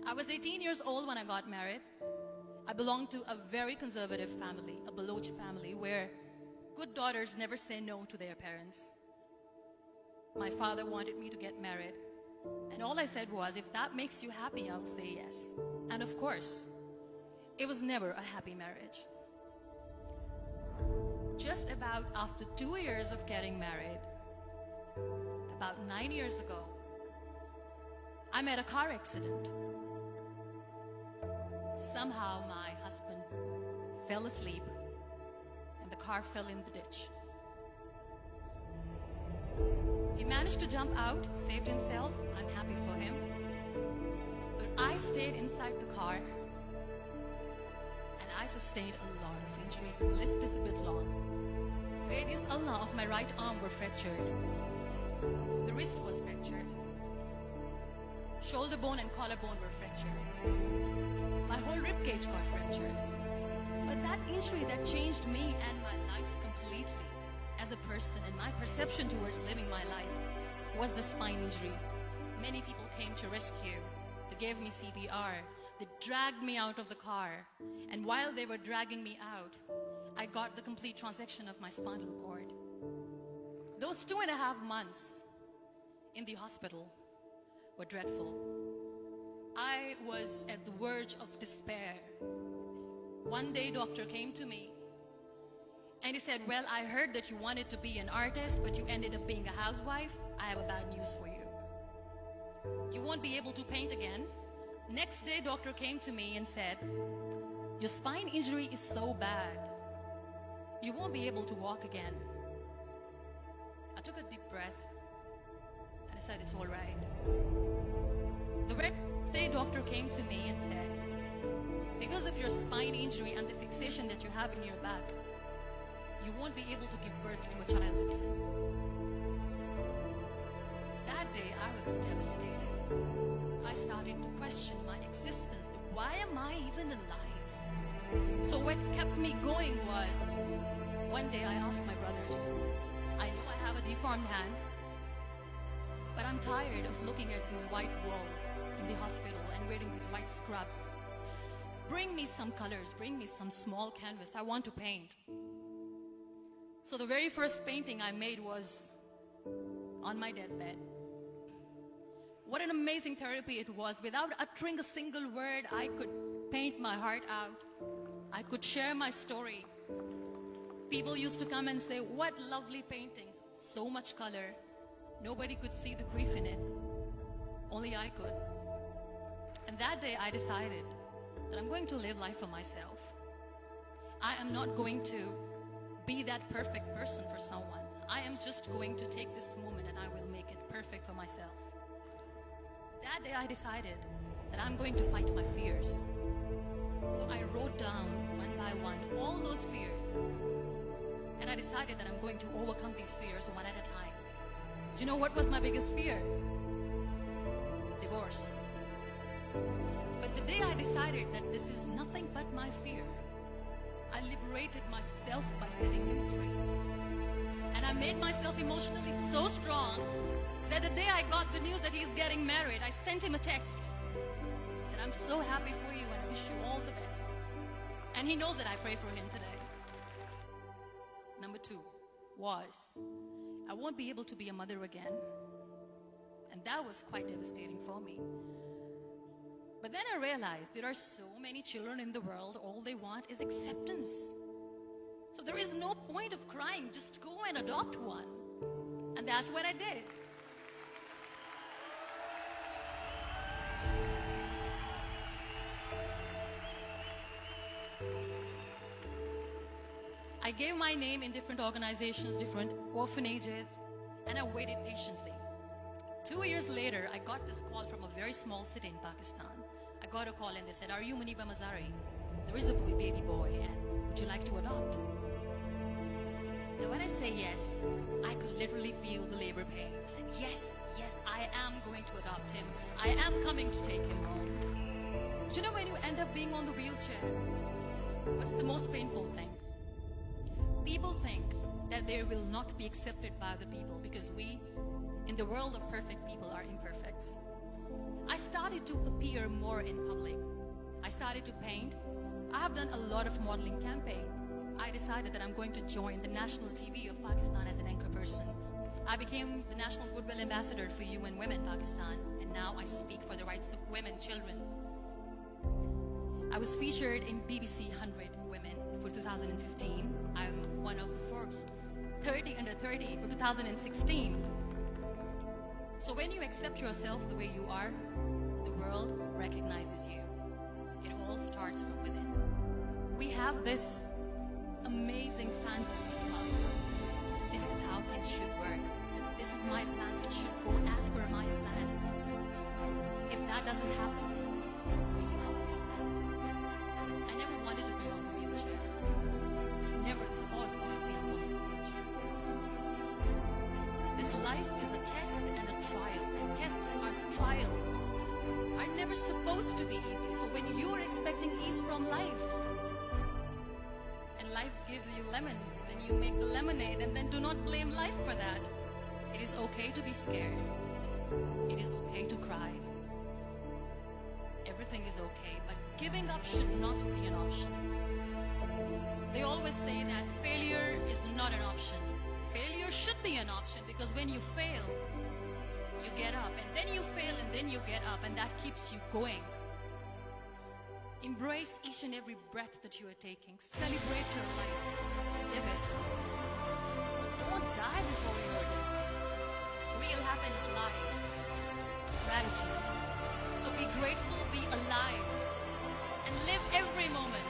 I was 18 years old when I got married. I belonged to a very conservative family, a Baloch family, where good daughters never say no to their parents. My father wanted me to get married, and all I said was, if that makes you happy, I'll say yes. And of course, it was never a happy marriage. Just about after 2 years of getting married, about 9 years ago, I met a car accident. Somehow my husband fell asleep and the car fell in the ditch. He managed to jump out, saved himself. I'm happy for him. But I stayed inside the car and I sustained a lot of injuries. The list is a bit long. Radius ulna of my right arm were fractured. The wrist was fractured. Shoulder bone and collarbone were fractured. My whole rib cage got fractured. But that injury that changed me and my life completely as a person and my perception towards living my life was the spine injury. Many people came to rescue. They gave me CPR. They dragged me out of the car. And while they were dragging me out, I got the complete transection of my spinal cord. Those 2.5 months in the hospital were dreadful. I was at the verge of despair. One day, doctor came to me and he said, well, I heard that you wanted to be an artist, but you ended up being a housewife. I have a bad news for you. You won't be able to paint again. Next day, doctor came to me and said, your spine injury is so bad, you won't be able to walk again. I took a deep breath and I said, it's all right. The very next day, doctor came to me and said, because of your spine injury and the fixation that you have in your back, you won't be able to give birth to a child again. That day, I was devastated. I started to question my existence. Why am I even alive? So what kept me going was, one day I asked my brothers, I know I have a deformed hand, but I'm tired of looking at these white walls in the hospital and wearing these white scrubs. Bring me some colors, bring me some small canvas. I want to paint. So the very first painting I made was on my deathbed. What an amazing therapy it was. Without uttering a single word, I could paint my heart out. I could share my story. People used to come and say, what lovely painting. So much color. Nobody could see the grief in it. Only I could. And that day I decided that I'm going to live life for myself. I am not going to be that perfect person for someone. I am just going to take this moment and I will make it perfect for myself. That day I decided that I'm going to fight my fears. So I wrote down one by one all those fears. And I decided that I'm going to overcome these fears one at a time. Do you know what was my biggest fear? Divorce. But the day I decided that this is nothing but my fear, I liberated myself by setting him free. And I made myself emotionally so strong that the day I got the news that he's getting married, I sent him a text. Said, I'm so happy for you and I wish you all the best. And he knows that I pray for him today. Number 2 was, I won't be able to be a mother again. And that was quite devastating for me. But then I realized there are so many children in the world, all they want is acceptance. So there is no point of crying, just go and adopt one. And that's what I did. I gave my name in different organizations, different orphanages, and I waited patiently. 2 years later, I got this call from a very small city in Pakistan. I got a call and they said, are you Muniba Mazari? There is a baby boy and would you like to adopt? And when I say yes, I could literally feel the labor pain. I said, yes, I am going to adopt him. I am coming to take him home. You know, when you end up being on the wheelchair, what's the most painful thing? People think that they will not be accepted by the people because we, in the world of perfect people, are imperfects. I started to appear more in public. I started to paint. I have done a lot of modeling campaigns. I decided that I'm going to join the national TV of Pakistan as an anchor person. I became the National Goodwill Ambassador for UN Women Pakistan, and now I speak for the rights of women, children. I was featured in BBC 100 Women for 2015. I'm one of the Forbes 30 under 30 for 2016. So when you accept yourself the way you are, the world recognizes you. It all starts from within. We have this amazing fantasy of this is how things should work. This is my plan. It should go as per my plan. If that doesn't happen, we give up. I never wanted to be on the wheelchair. I never thought of being on the wheelchair. This life is a test and a trial, and tests are trials are never supposed to be easy. So when you are expecting ease from life, and life gives you lemons, then you make the lemonade, and then do not blame life for that. It is okay to be scared. It is okay to cry. Everything is okay, but giving up should not be an option. They always say that failure is not an option. Failure should be an option, because when you fail, you get up, and then you fail, and then you get up, and that keeps you going. Embrace each and every breath that you are taking. Celebrate your life. Live it. Don't die before you're dead. Real happiness lies. Gratitude. So be grateful, be alive, and live every moment.